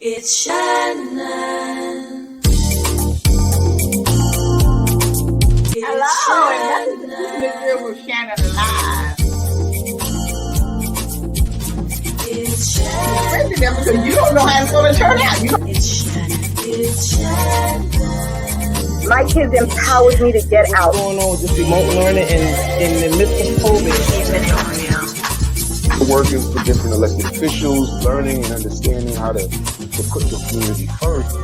It's Shannon. Hello, and welcome to Keeping It Real with Shannon Live. It's Shannon. Because you don't know how it's going to turn out. It's Shannon. It's Shannon. My kids empowered me to get out. What's going on with this remote learning and in the midst of COVID? Working for different elected officials, learning and understanding how to put the community first.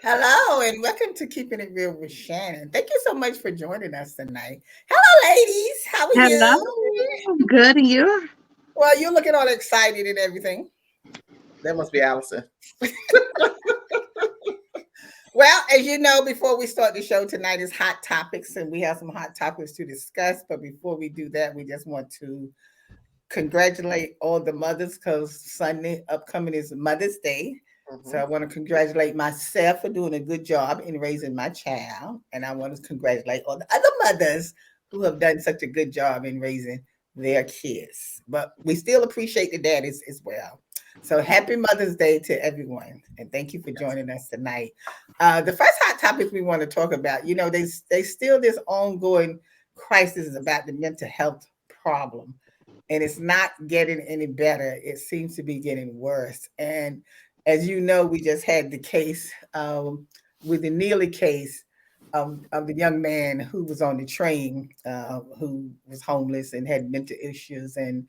Hello, and welcome to Keeping It Real with Shannon. Thank you so much for joining us tonight. Hello, ladies. How are you? Hello. Good, and you? Well, you're looking all excited and everything. That must be Allison. Well, as you know, before we start the show tonight is Hot Topics, and we have some hot topics to discuss. But before we do that, we just want to congratulate all the mothers because Sunday upcoming is Mother's Day. Mm-hmm. So I want to congratulate myself for doing a good job in raising my child. And I want to congratulate all the other mothers who have done such a good job in raising their kids. But we still appreciate the daddies as well. So happy Mother's Day to everyone. And thank you for joining us tonight. The first hot topic we want to talk about, you know, there's still this ongoing crisis about the mental health problem. And it's not getting any better. It seems to be getting worse. And as you know, we just had the case with the Neely case of the young man who was on the train, who was homeless and had mental issues, and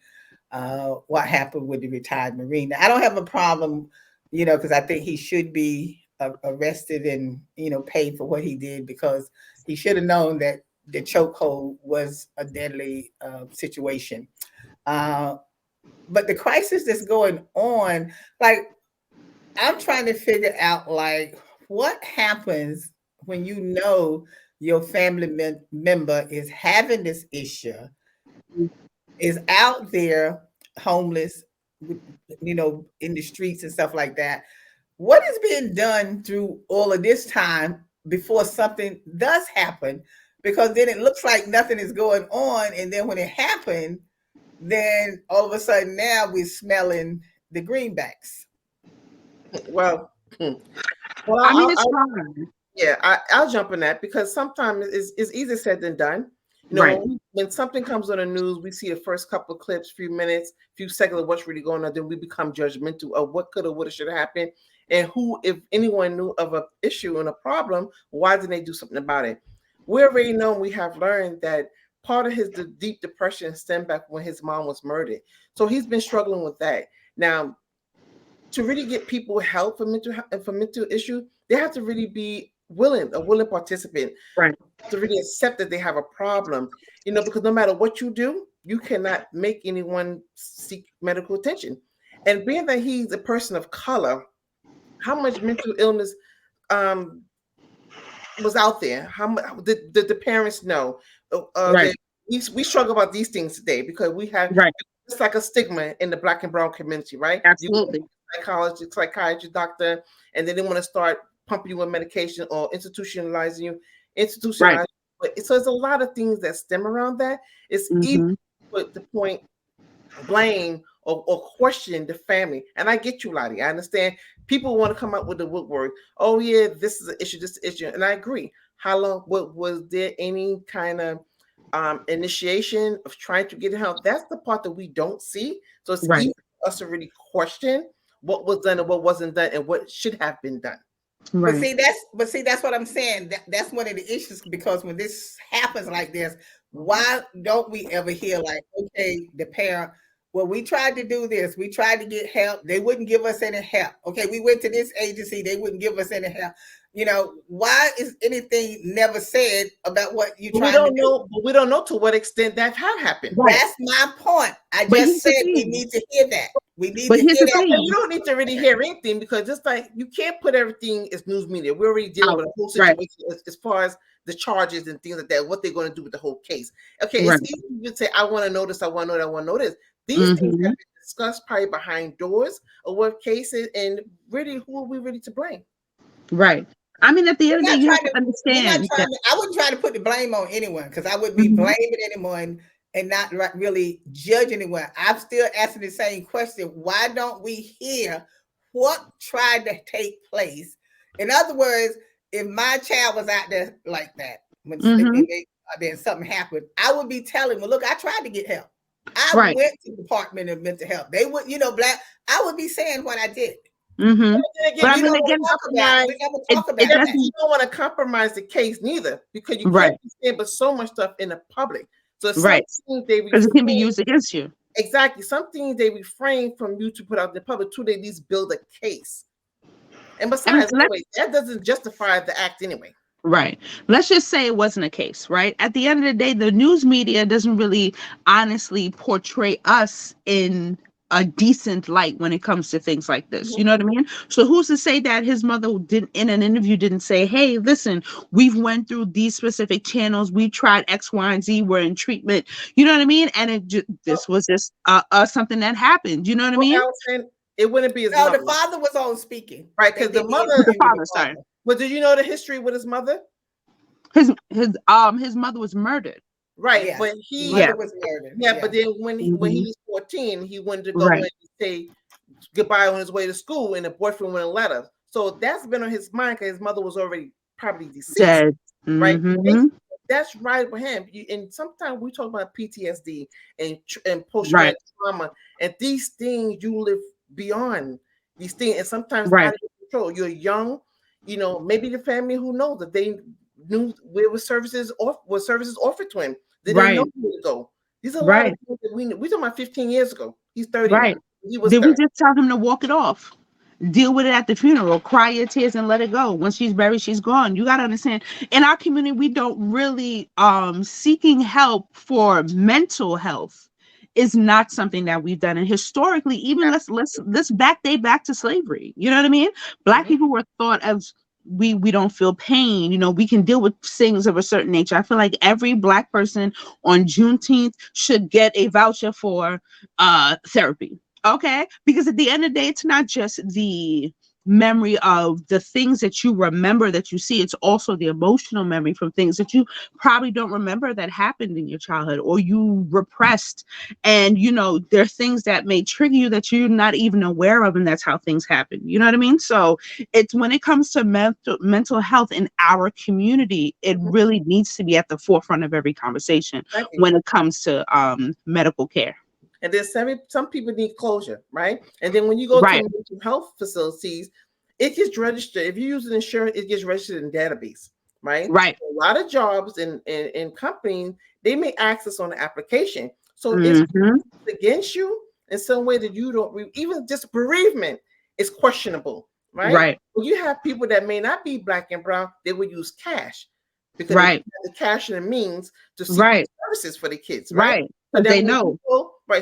what happened with the retired Marine. Now, I don't have a problem, you know, because I think he should be arrested and, you know, paid for what he did, because he should have known that the chokehold was a deadly situation. But the crisis that's going on, like, I'm trying to figure out, like, what happens when you know your family member is having this issue, is out there homeless, you know, in the streets and stuff like that. What is being done through all of this time before something does happen? Because then it looks like nothing is going on. And then when it happened, then all of a sudden now we're smelling the greenbacks. Well, I mean, it's hard. Yeah, I'll jump in that, because sometimes it's easier said than done. You know, Right. when something comes on the news, we see the first couple of clips, few minutes, few seconds of what's really going on. Then we become judgmental of what could have, would have, should have happened, and who, if anyone knew of an issue and a problem, why didn't they do something about it? We already know, we have learned that part of his deep depression stemmed back when his mom was murdered. So he's been struggling with that. Now, to really get people help for mental issue, they have to really be a willing participant, Right, to really accept that they have a problem, you know, because no matter what you do, you cannot make anyone seek medical attention. And being that he's a person of color, how much mental illness was out there? How much did the parents know? Right. We struggle about these things today because we have, right. it's like a stigma in the Black and brown community, right? Absolutely. Psychiatrist, doctor, and then they want to start pumping you with medication or institutionalizing you. Right. So there's a lot of things that stem around that. It's easy to put the point, blame or question the family. And I get you, Lottie. I understand people want to come up with the woodwork. Oh yeah, this is an issue, this issue, and I agree. How long? Was there any kind of initiation of trying to get help? That's the part that we don't see. So it's Right. easy for us to really question what was done and what wasn't done and what should have been done. Right. But see, that's what I'm saying. That's one of the issues, because when this happens like this, why don't we ever hear, like, okay, the parent, well, we tried to do this, we tried to get help, they wouldn't give us any help. Okay, we went to this agency, they wouldn't give us any help. You know, why is anything never said about what you tried to do? We don't know to what extent that have happened. Right. That's my point. I But just here's the said we thing. need to hear that. We need But to here's hear the that. thing. And you don't need to really hear anything, because it's like you can't put everything as news media. We're already dealing with a whole situation as far as the charges and things like that, what they're going to do with the whole case. Okay, Right. it's easy to say, I want to know this, I want to know that, I want to know this. These things have been discussed probably behind doors of what cases, and really, who are we really to blame? Right. I mean, at the end of the day, you have to We're not understand trying that. I wouldn't try to put the blame on anyone, because I wouldn't be blaming anyone and not really judge anyone. I'm still asking the same question. Why don't we hear what tried to take place? In other words, if my child was out there like that, when then something happened, I would be telling them, look, I tried to get help. I went to the Department of Mental Health. They would, I would be saying what I did. Mm-hmm. But I mean, again, you don't want to compromise the case neither, because you can't be saying but so much stuff in the public. So because it can be used against you. Exactly. Some things they refrain from you to put out in the public to at least build a case. And besides, anyway, that doesn't justify the act anyway. Right. Let's just say it wasn't a case, right? At the end of the day, the news media doesn't really honestly portray us in a decent light when it comes to things like this. You know what I mean? So who's to say that his mother didn't, in an interview, didn't say, hey, listen, we've went through these specific channels. We tried X, Y, and Z. We're in treatment. You know what I mean? And this was just something that happened. You know what I mean? Allison, it wouldn't be his mother. The father was on speaking. Right, because the father, sorry. But did you know the history with his mother? His mother was murdered. Right, yes. But he was murdered. Yeah, but then when he was 14, he wanted to go in and say goodbye on his way to school, and the boyfriend went a letter. So that's been on his mind because his mother was already probably deceased. Dead. Right, that's right with him. And sometimes we talk about PTSD and post-traumatic trauma, and these things you live beyond these things, and sometimes out of control. You're young, maybe the family who knows that they knew where was services offered to him. They didn't know where to go. These are a lot of things that we talking about 15 years ago. He's 30. Right. He was Did we just tell him to walk it off? Deal with it at the funeral, cry your tears and let it go. When she's buried, she's gone. You got to understand, in our community, we don't really seeking help for mental health is not something that we've done. And historically, even let's date back to slavery. You know what I mean? Black people were thought of, we don't feel pain, we can deal with things of a certain nature. I feel like every Black person on Juneteenth should get a voucher for therapy. Okay, because at the end of the day, it's not just the memory of the things that you remember that you see, it's also the emotional memory from things that you probably don't remember that happened in your childhood or you repressed. And there are things that may trigger you that you're not even aware of, and that's how things happen. You know what I mean? So it's when it comes to mental health in our community, it really needs to be at the forefront of every conversation when it comes to medical care. And then some people need closure, right? And then when you go to mental health facilities, it gets registered. If you use an insurance, it gets registered in database, right? Right. A lot of jobs and companies, they may access on the application. So it's against you in some way that you don't, even just bereavement is questionable, right? Right. When you have people that may not be Black and brown, they would use cash because they have the cash and the means to seek services for the kids, right? So they know.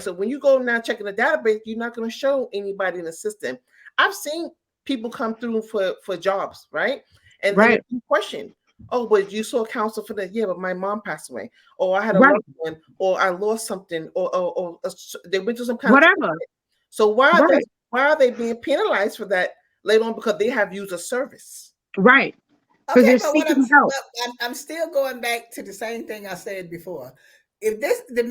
So when you go now checking the database, you're not going to show anybody in the system. I've seen people come through for jobs, right? And then you question, oh, but you saw counsel for that. Yeah, but my mom passed away, or I had a loved one, or I lost something, or they went through some kind of So why are they being penalized for that later on because they have used a service? Right. Okay, but I'm still going back to the same thing I said before. If the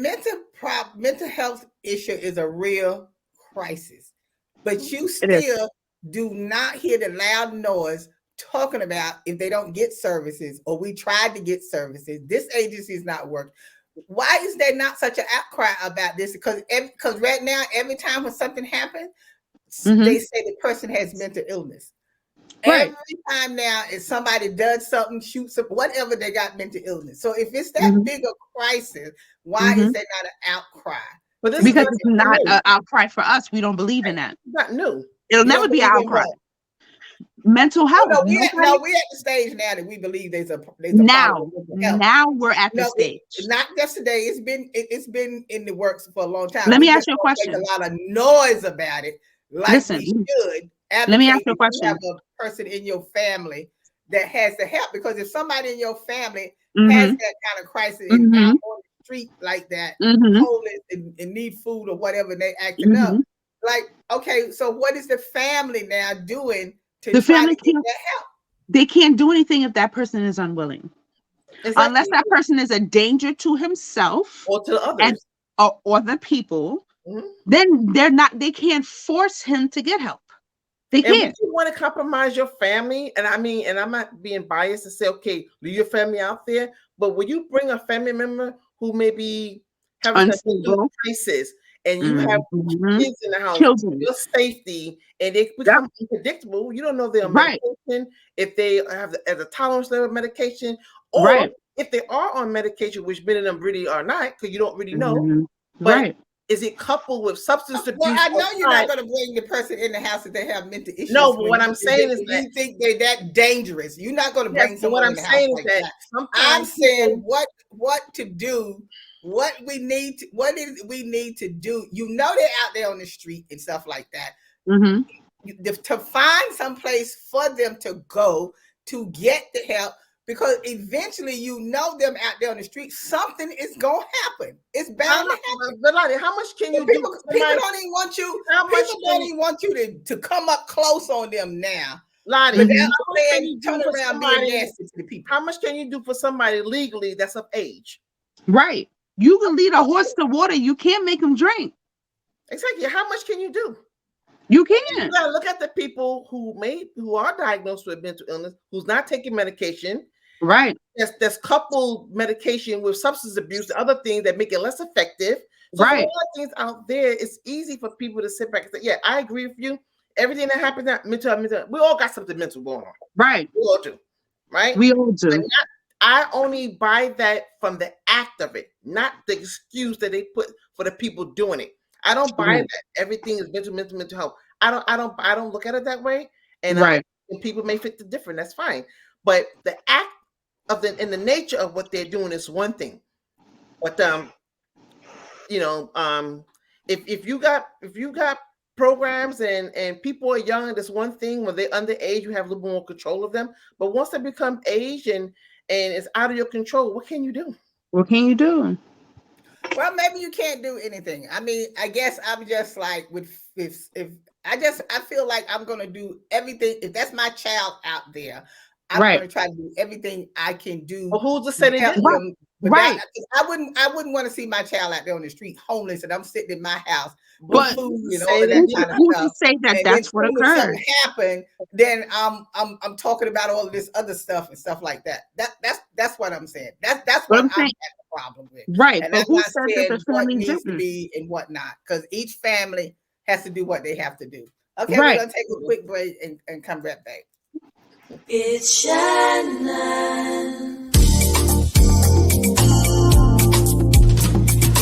mental health issue is a real crisis, but you still do not hear the loud noise talking about if they don't get services or we tried to get services, this agency is not working. Why is there not such an outcry about this? Because right now, every time when something happens, they say the person has mental illness. Every time now, if somebody does something, shoots up, whatever, they got mental illness. So if it's that big a crisis, why is there not an outcry? Because it's not an outcry for us. We don't believe in that. It's not new. It'll never be an outcry. Mental health. No, we're at the stage now that we believe there's a now we're at the stage. Not yesterday. It's been in the works for a long time. Let me ask you a question. Make a lot of noise about it. Listen, we should. Let me ask you a question. You have a person in your family that has to help, because if somebody in your family has that kind of crisis and out on the street like that, homeless and need food or whatever, and they acting up, like, okay, so what is the family now doing to try to get that help? They can't do anything if that person is unwilling. Unless that person is a danger to himself or to others. or the people, Mhm. then they can't force him to get help. They And would can't. you want to compromise your family? And I mean, and I'm not being biased to say, okay, leave your family out there, but will you bring a family member who may be having to do Unstable. crisis, and you have Mhm. kids in the house, Children. your safety, and they become unpredictable? You don't know if they're on Right. medication, if they have as a tolerance level of medication, or Right. if they are on medication, which many of them really are not, because you don't really know. Mhm. But Right. is it coupled with substance abuse? Well, I know you're not outside? going to bring the person in the house if they have mental issues. No, but when what you- I'm saying is if that you think they're that dangerous, you're not going to yes, bring but what someone I'm in the house saying is like that that. I'm sometimes saying people- what to do, what we need to, what is we need to do. You know they're out there on the street and stuff like that. Mhm. To find some place for them to go to get the help, because eventually you know them out there on the street, something is gonna happen. It's bound to happen. But Lottie, how much can you do? People don't even want you. How much People can don't you- even want you to come up close on them now. Lottie, Without how much can saying you do turn for around somebody? being nasty to the people. How much can you do for somebody legally that's of age? Right. You can lead a horse to water. You can't make him drink. Exactly. How much can you do? You You can't. gotta look at the people who are diagnosed with mental illness, who's not taking medication. Right. That's coupled medication with substance abuse, the other things that make it less effective. So for a Right. lot of things out there, it's easy for people to sit back and say, "Yeah, I agree with you. Everything that happens, that mental, we all got something mental going on. Right. We all do, right? We all do. I only buy that from the act of it, not the excuse that they put for the people doing it. I don't buy that everything is mental health. I don't look at it that way. And Right. and people may fit the different. That's fine. But the act of and the nature of what they're doing is one thing. But if you got programs and people are young, that's one thing. When they're underage, you have a little more control of them. But once they become age and it's out of your control, what can you do? What can you do? Well, maybe you can't do anything. I mean, I guess I'm just like if I feel like I'm gonna do everything. If that's my child out there, I'm Right. gonna try to do everything I can do. Well, who's to say they help didn't? them Right. without- I wouldn't want to see my child out there on the street homeless, and I'm sitting in my house with But food and say all of that that kind of Who's to stuff. say that And that's then what soon as occurred? something happened, then I'm talking about all of this other stuff and stuff like that. That's what I'm saying. That's what I'm I'm saying. having a problem with. Right. And But I'm who not said that saying the what family needs to didn't? be and what not, because each family has to do what they have to do. Okay, Right. we're gonna take a quick break and come right back. It's Shannon.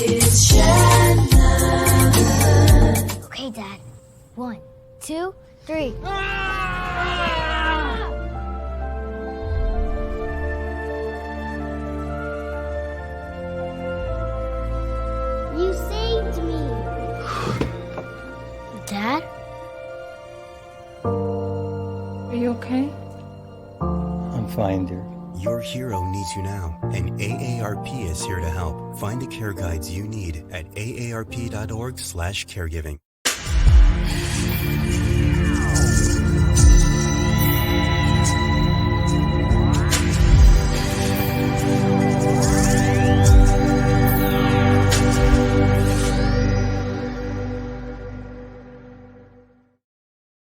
It's Shannon. Okay, Dad. 1, 2, 3. You saved me. Dad? Are you okay? I'm fine, dear. Your hero needs you now, and AARP is here to help. Find the care guides you need at aarp.org/caregiving.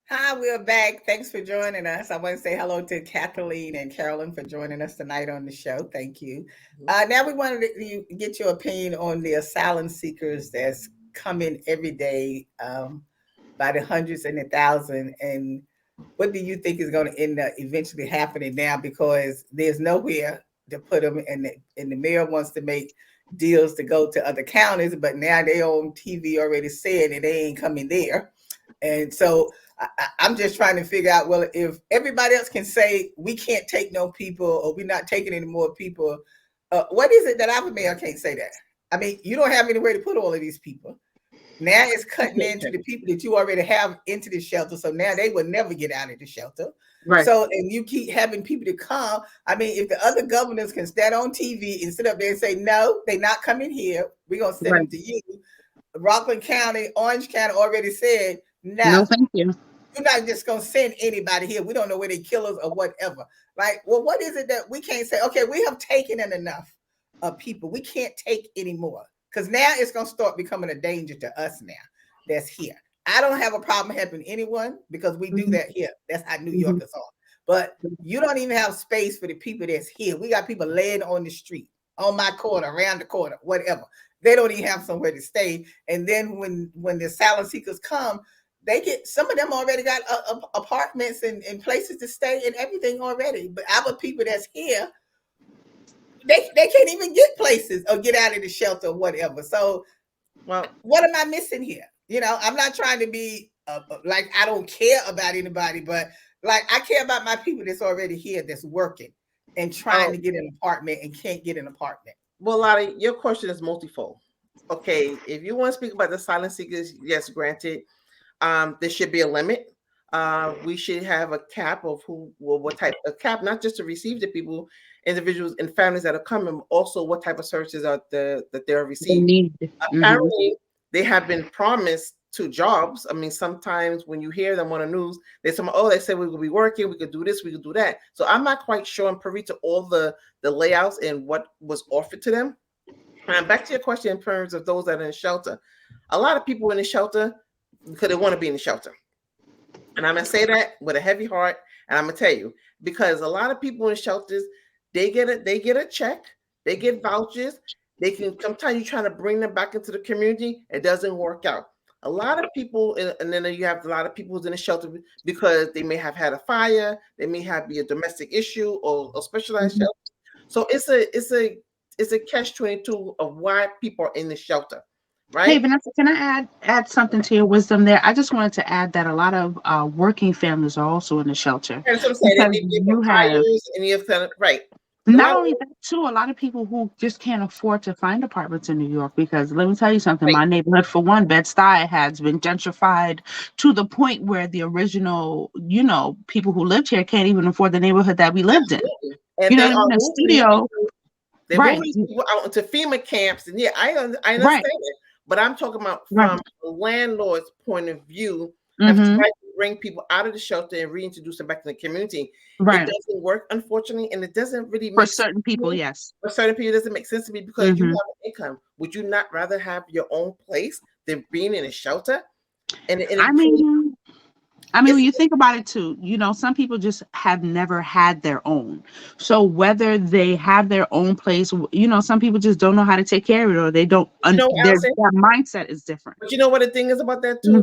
Hi, we're back. Thanks for joining us. I want to say hello to Kathleen and Carolyn for joining us tonight on the show. Thank you. Now we wanted to get your opinion on the asylum seekers that's coming every day by the hundreds and the thousands. And what do you think is going to end up eventually happening now? Because there's nowhere to put them, and the mayor wants to make deals to go to other counties, but now they on TV already saying that they ain't coming there. And so I'm just trying to figure out, well, if everybody else can say we can't take no people or we're not taking any more people, what is it that our mayor can't say that? I mean, you don't have anywhere to put all of these people. Now it's cutting into the people that you already have into the shelter. So now they will never get out of the shelter. Right. So, and you keep having people to come. I mean, if the other governors can stand on TV and sit up there and say, no, they're not coming here, we're going to send them to you. Rockland County, Orange County already said, No, thank you. We're not just gonna send anybody here. We don't know where they kill us or whatever. Like, well, what is it that we can't say? Okay, we have taken in enough of people. We can't take anymore because now it's gonna start becoming a danger to us now. That's here. I don't have a problem helping anyone because we do that here. That's how New Yorkers are. But you don't even have space for the people that's here. We got people laying on the street, on my corner, around the corner, whatever. They don't even have somewhere to stay. And then when the asylum seekers come, they get, some of them already got apartments and places to stay and everything already. But our people that's here, they can't even get places or get out of the shelter or whatever. So, well, what am I missing here? You know, I'm not trying to be like I don't care about anybody, but like I care about my people that's already here, that's working and trying to get an apartment and can't get an apartment. Well, Lottie, your question is multifold. Okay, if you want to speak about the asylum seekers, yes, granted, there should be a limit. We should have a cap of what type of cap, not just to receive the people, individuals and families that are coming, also what type of services are that they're receiving. Apparently, they have been promised to jobs. I mean, sometimes when you hear them on the news, they say, "Oh, they said we will be working. We could do this. We could do that." So I'm not quite sure and privy to all the layouts and what was offered to them. And back to your question in terms of those that are in shelter, a lot of people in the shelter because they want to be in the shelter. And I'm gonna say that with a heavy heart, and I'm gonna tell you because a lot of people in shelters, they get a check, they get vouchers. They can sometimes you're trying to bring them back into the community, it doesn't work out. A lot of people, and then you have a lot of people who's in the shelter because they may have had a fire, they may have be a domestic issue or a specialized shelter. So it's a catch-22 of why people are in the shelter, right? Hey, Vanessa, can I add something to your wisdom there? I just wanted to add that a lot of working families are also in the shelter. That's what I'm saying. You have and you have right. Not only that, too, a lot of people who just can't afford to find apartments in New York because let me tell you something, my neighborhood, for one, Bed-Stuy has been gentrified to the point where the original, you know, people who lived here can't even afford the neighborhood that we lived in. And you know what I mean? The studio. They're moving people out to FEMA camps, and yeah, I understand it. But I'm talking about from a landlord's point of view, have tried to bring people out of the shelter and reintroduce them back to the community. It doesn't work, unfortunately, and it doesn't really make for certain people. Yes, for certain people, it doesn't make sense to me because you have an income. Would you not rather have your own place than being in a shelter? And I mean, when you think about it too, you know, some people just have never had their own. So whether they have their own place, you know, some people just don't know how to take care of it, or they don't. Their mindset is different. But you know what the thing is about that too?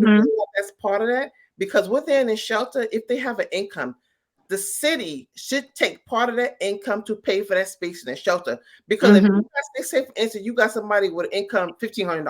That's part of that because within a shelter, if they have an income, the city should take part of that income to pay for that space in the shelter. Because if you guys, they say, for instance, you got somebody with income $1,500,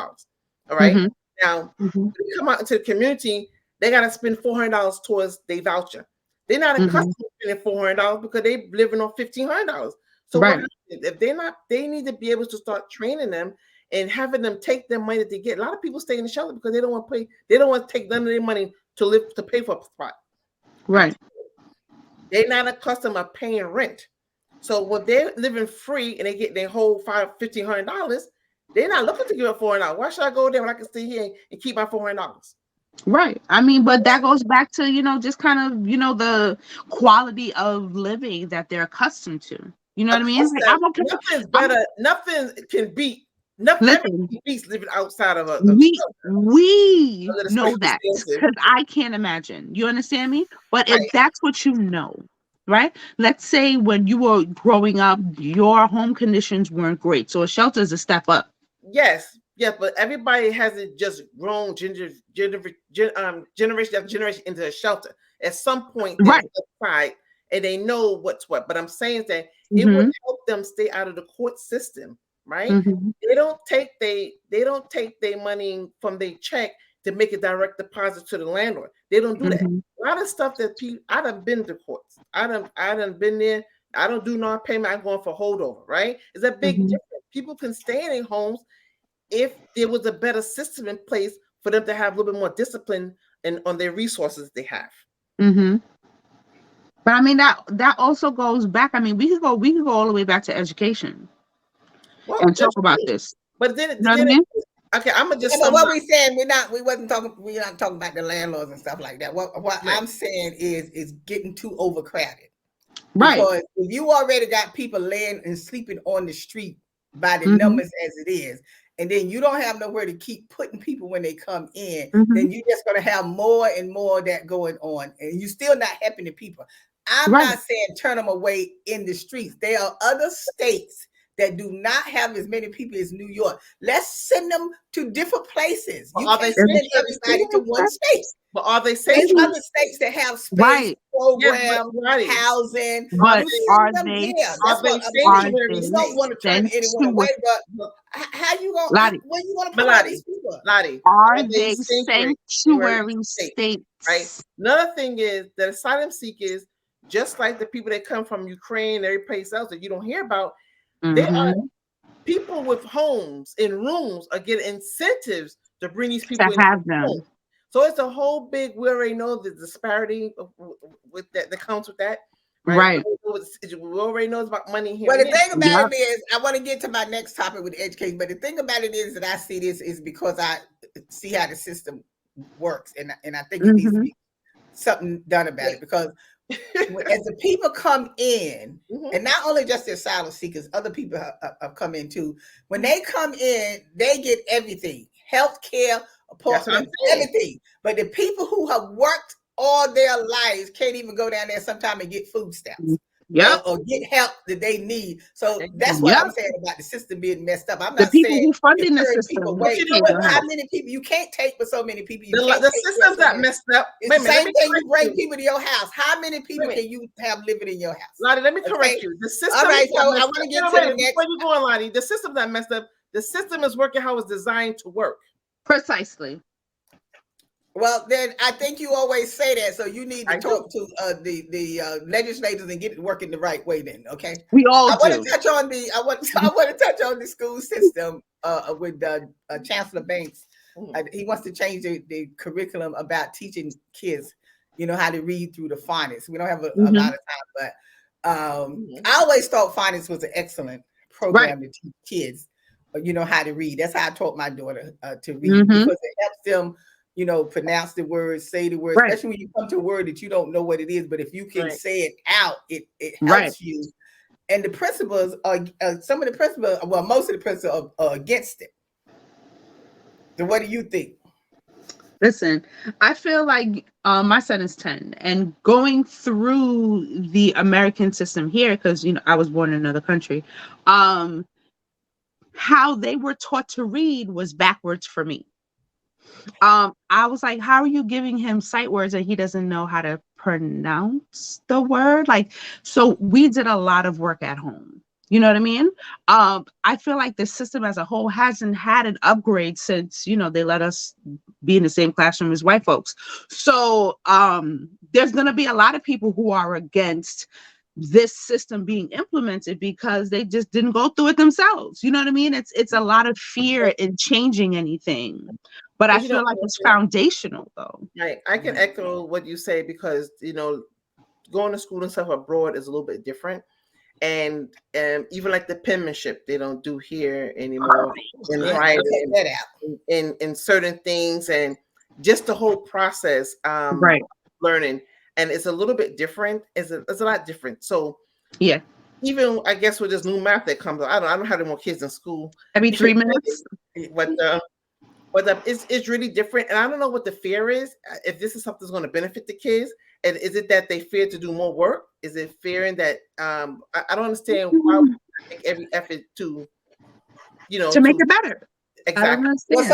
all right? Now, when you come out into the community, they got to spend $400 towards their voucher. They're not accustomed to spending $400 because they're living on $1,500. So if they're not, they need to be able to start training them and having them take their money that they get. A lot of people stay in the shelter because they don't want to pay. They don't want to take none of their money to pay for a spot. Right. They're not accustomed to paying rent. So when they're living free and they get their whole $1,500, they're not looking to give up $400. Why should I go there when I can stay here and keep my $400? Right. I mean, but that goes back to, you know, just kind of, you know, the quality of living that they're accustomed to. You know what I mean? Like, nothing's better. Nothing can beat. Nothing beats living outside of a. We know that because I can't imagine. You understand me? But if that's what you know, right? Let's say when you were growing up, your home conditions weren't great, so a shelter is a step up. Yes. Yeah, but everybody hasn't just grown generation after generation into a shelter. At some point, they're outside and they know what's what. But I'm saying that it would help them stay out of the court system, right? They don't take their money from their check to make a direct deposit to the landlord. They don't do that. A lot of stuff that people, I done been to courts. I done been there. I don't do non-payment. I'm going for holdover, right? It's a big difference. People can stay in their homes if there was a better system in place for them to have a little bit more discipline and on their resources they have. But I mean that also goes back. I mean, we could go all the way back to education and talk about this. But then, you know what I mean? Okay, I'm gonna just. Yeah, but what we saying, we're not talking about the landlords and stuff like that. What Right. I'm saying is getting too overcrowded. Right. Because if you already got people laying and sleeping on the street by the Mhm. numbers as it is, and then you don't have nowhere to keep putting people when they come in, Mhm. then you're just going to have more and more of that going on, and you're still not helping the people. I'm Right. not saying turn them away in the streets. There are other states that do not have as many people as New York. Let's send them to different places. Well, You are they can't send saying everybody to one state. But are they There's saying other states that have space, Right. program, right. housing. But You are send them they there. Are That's they what I'm sanctuary saying. You don't want to turn anyone sanctuary- away, but how you gonna? Lottie. Where you gonna But put all these people? Lottie, Are they sanctuary sanctuary states? states? Right. Another thing is that asylum seekers, just like the people that come from Ukraine, every place else that you don't hear about, they are Mhm. people with homes and rooms are getting incentives to bring these people To in have their them. home. So it's a whole big. We already know the disparity with that comes with that. Right. We already know it's about money here. Well, the and there. thing about it is, I want to get to my next topic with education. But the thing about it is that I see this is because I see how the system works, and I think it needs to be something done about it, because as the people come in, and not only just the asylum seekers, other people have come in too. When they come in, they get everything: health care, apartments, everything. But the people who have worked all their lives can't even go down there sometime and get food stamps. Yep. Or get help that they need. So that's what I'm saying about the system being messed up. I'm The not people saying who funding the encourage system. people But away. you know what? How many people you can't take with so many people? You The can't take system's with so not many. messed up. It's Wait a the minute, let same me thing. You correct bring you. people to your house. How many people Wait a can you have living in your house? Lottie, let me correct Okay. you. The system. All right, is not so I messed want to up. get No, to wait a the minute, next. before you go on, Lottie, the system's not messed up. The system is working how it's designed to work. Precisely. Well, then I think you always say that, so you need to talk to the legislators and get it working the right way. Then, okay? We all I do. want to touch on the I want to touch on the school system with Chancellor Banks. He wants to change the curriculum about teaching kids, how to read through the phonics. We don't have a lot of time, but I always thought phonics was an excellent program to teach kids, how to read. That's how I taught my daughter to read, because it helps them, pronounce the words, say the words, especially when you come to a word that you don't know what it is. But if you can say it out, it helps you. And the principals are some of the principals, well, most of the principals are against it. So what do you think? Listen, I feel like my son is 10, and going through the American system here, because I was born in another country, how they were taught to read was backwards for me. I was like, how are you giving him sight words and he doesn't know how to pronounce the word? So we did a lot of work at home. You know what I mean? I feel like the system as a whole hasn't had an upgrade since, they let us be in the same classroom as white folks. So there's going to be a lot of people who are against this system being implemented because they just didn't go through it themselves. You know what I mean? It's a lot of fear in changing anything. But I feel like it's foundational, though. Right. I can echo what you say, because, going to school and stuff abroad is a little bit different. And even like the penmanship, they don't do here anymore. And writing in certain things, and just the whole process, learning. And it's a little bit different. It's a lot different. So yeah, even I guess with this new math that comes out, I don't have any more kids in school. Every 3 minutes. But it's really different, and I don't know what the fear is. If this is something that's going to benefit the kids, and is it that they fear to do more work? Is it fearing that I don't understand why we make every effort to make it better? Exactly. Well,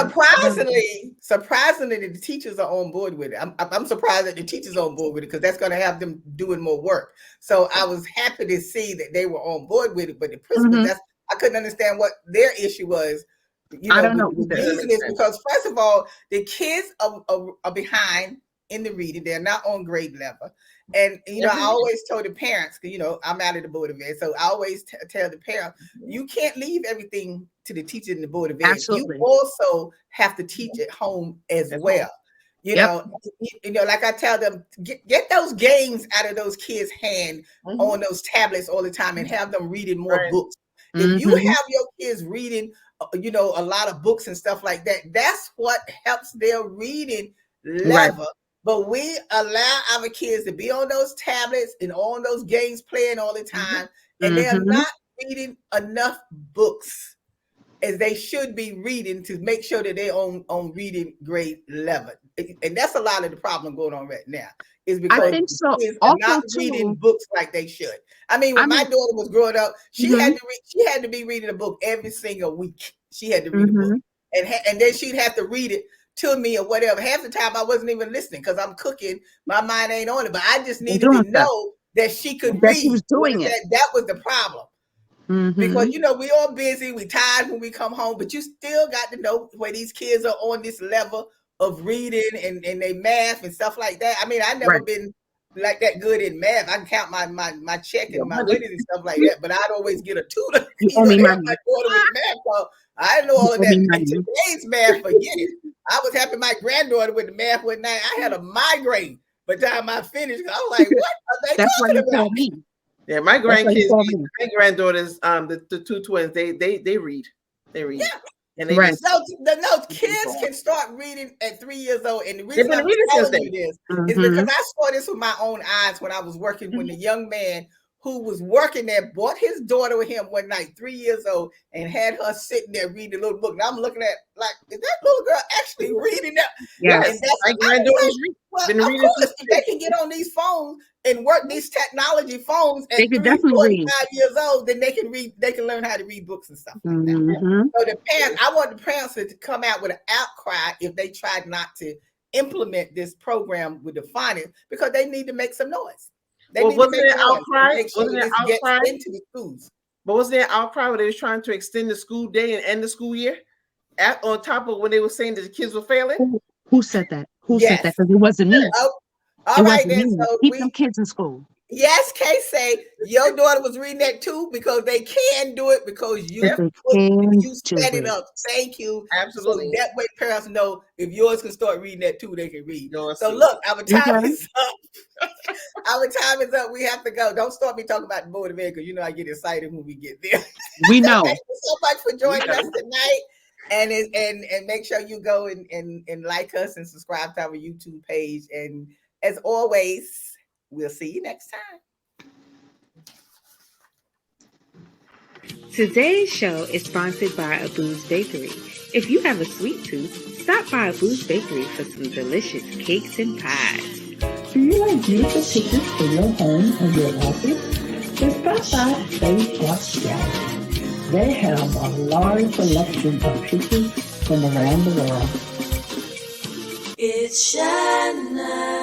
surprisingly, the teachers are on board with it. I'm surprised that the teachers are on board with it, because that's going to have them doing more work. So I was happy to see that they were on board with it. But the principals, I couldn't understand what their issue was. I don't know. Using this, because first of all, the kids are behind in the reading; they're not on grade level. And I always told the parents, because I'm out of the Board of Ed, so I always tell the parents, you can't leave everything to the teacher in the Board of Ed. Absolutely. You also have to teach at home as well. You know, like I tell them, get those games out of those kids' hand on those tablets all the time, and have them reading more books. If you have your kids reading a lot of books and stuff like that. That's what helps their reading level. But we allow our kids to be on those tablets and on those games playing all the time, and they are not reading enough books as they should be reading to make sure that they're on reading grade level. And that's a lot of the problem going on right now, is because kids are not reading books like they should. I mean, when my daughter was growing up, she had to read, she had to be reading a book every single week. She had to read a book, and then she'd have to read it to me or whatever. Half the time I wasn't even listening because I'm cooking. My mind ain't on it, but I just needed to know that she could read. She was doing it. That was the problem. Because we all busy, we tired when we come home, but you still got to know where these kids are on this level of reading and they math and stuff like that. I mean, I've never been like that good in math. I can count my check and my money and stuff like that, but I'd always get a tutor. My daughter with math, so I didn't know all of that. In today's math, forget it. I was helping my granddaughter with the math one night. I had a migraine by the time I finished. I was like, what are they talking about? Yeah, my grandkids, my granddaughters, the two twins, they read. They read. Yeah. And they kids can start reading at 3 years old. And the reason I'm telling you this is because I saw this with my own eyes when I was working with a young man who was working there, brought his daughter with him one night, 3 years old, and had her sitting there reading a little book. And I'm looking at like, is that little girl actually reading that? Yes. And that's, my granddaughters of course, they can get on these phones and work these technology phones at 45 years old, then they can read, they can learn how to read books and stuff like that. So the parents, I want the parents to come out with an outcry if they tried not to implement this program with the finance, because they need to make some noise. Wasn't there outcry? Wasn't there outcry into the schools? But was there outcry where they was trying to extend the school day and end the school year? On top of when they were saying that the kids were failing? Who said that? Who said that? Because it wasn't me. All right, then. So keep them kids in school. Yes, Kay say your daughter was reading that too, because they can do it, because you set it up. Thank you. Absolutely. So that way parents know if yours can start reading that too, they can read. So look, our time is up. Our time is up. We have to go. Don't start me talking about the Board of Ed, because I get excited when we get there. We know. Thank you so much for joining us tonight. And make sure you go and like us and subscribe to our YouTube page. And as always, we'll see you next time. Today's show is sponsored by Abu's Bakery. If you have a sweet tooth, stop by Abu's Bakery for some delicious cakes and pies. Do you like beautiful pictures for your home or your office? Then stop by Space Watch Gallery. They have a large selection of pictures from around the world. It's Shanna.